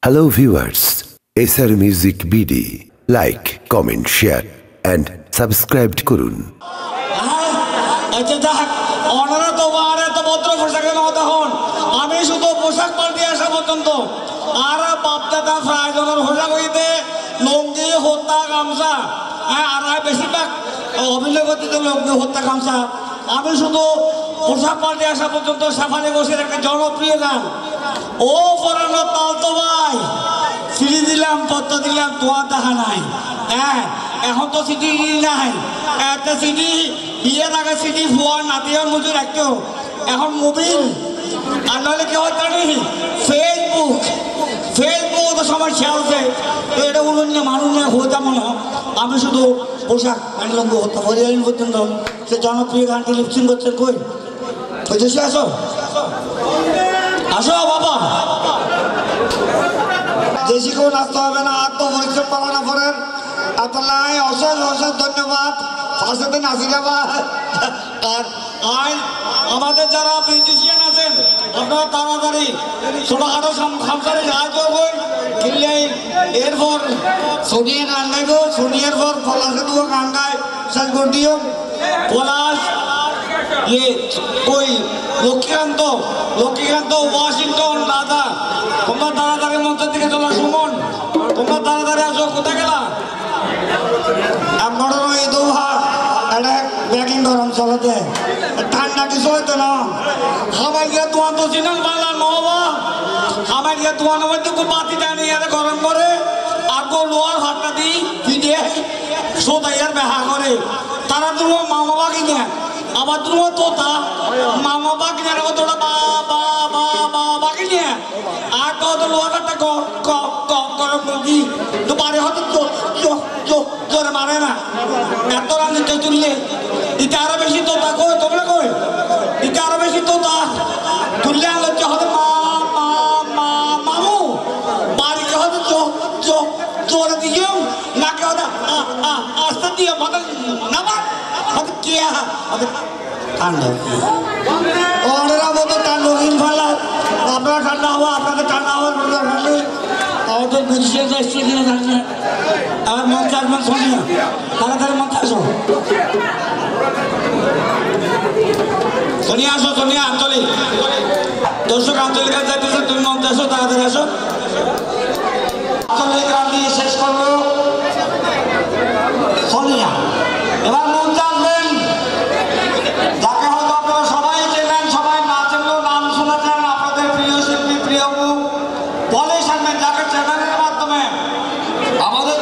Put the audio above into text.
Hello viewers, SR Music BD. Like, comment, share and subscribe করুন। আচ্ছা যাক, ওনারা তো বারে তো ভদ্র পোশাকের মতো হন। আমি শুধু পোশাক পাল্টে আসা পর্যন্ত আর বাপদাদা ফ্রাই জনের পোশাক হইতে লুঙ্গি হত্যা গামছা আর বেশিরভাগ অভিনয় করতে লুঙ্গি হত্যা গামছা। আমি শুধু পোশাক পাল্টে আসা পর্যন্ত সাফারি বসে একটা জনপ্রিয় গান ও পরানো তালতো ভাই সিঁড়ি দিলাম পত্র দিলাম তোমার দেখা নাই। হ্যাঁ এখন তো সিটি নাই, একটা সিটি বিয়ের আগে সিটি ফোয়ার নাতির মজুর রাখতো, এখন মোবিল আর নাহলে কি হয় জানি ফেসবুক তো সবার খেয়ালছে। তো এটা অন্য মানুষ নয় হয়ে যেমন আমি শুধু পোশাক আনলঙ্গ হতে পারি পর্যন্ত সে জনপ্রিয় গানটি লিপসিং করছেন। কই ওই দেশে আসো আসো বাবা, দেশি কেউ নাচতে হবে না, আত্মপরিচয় পালনা করেন। আপনার অশেষ অশেষ ধন্যবাদ। ফার্স্টে নাসিরাবাদ আর আমাদের যারা মিউজিশিয়ান আছেন আপনারা তাড়াতাড়ি ছোটখাটো খামসারে সাহায্য করবেন। কিনলে এরপর সোনিয়া গান গাইব, সোনিয়ার পর পলাশে দুটো গান গায় শেষ করে দিও। পলাশ ওই লক্ষ্মীকান্ত ওয়াশিংটন দাদা তোমরা তাড়াতাড়ি মঞ্চের দিকে চলো। সুমন তোমরা তাড়াতাড়ি আসো, কোথায় গেলা? আপনার ওই দৌহা একটা ব্যাকিং গরম চলতে ঠান্ডা কিছু হইতো না। আমার গিয়ে তোমার তো চিনাল বাংলা নহবা, আমার গিয়ে তোমার মধ্যে খুব বাতি টানি আর গরম করে আগো লোয়ার হাতটা দিই ফিটে সোদাইয়ার বেহা করে তারা তোমার মামা বাকি নেয়। আবার তোমার তোতা মামা বাকি নেয় তোরা বাকি নিয়ে আর কত লোয়ার হাতটা গরম করবি তো বারে হয়তো জোরে মারে না। এত রান্না তুললে দিতে আরো বেশি তোতা কই তোমরা কই দিতে আরো বেশি তোতা তুললে আলোচ্য হবে মামু বাড়িতে হয়তো জোরে দিও নাকে হয়তো আস্তে দিয়ে মাথা নামার হয়তো কে হয়তো ঠান্ডা ওরা মতো ঠান্ডা ফেলা আপনারা ঠান্ডা হবো, আপনাদের ঠান্ডা হওয়ার আমাদের মিউজিশিয়ান এসছে কিনা জানি না। আমার মঞ্চে আসবেন সোনিয়া, তাড়াতাড়ি মঞ্চে আসো সোনিয়া, আসো সোনিয়া। আঞ্চলিক দর্শক আঞ্চলিক গান যাইতেছে, তুমি মঞ্চে আসো, তাড়াতাড়ি আসো। আঞ্চলিক গান দিয়ে শেষ করলো সোনিয়া। এবার মঞ্চে আসবেন যাকে হয়তো আপনারা সবাই চেনেন, সবাই না চেনলেও নাম শুনেছেন, আপনাদের প্রিয় শিল্পী প্রিয় মুখ বলেই সামনে যাকে চ্যানেলের মাধ্যমে আমাদের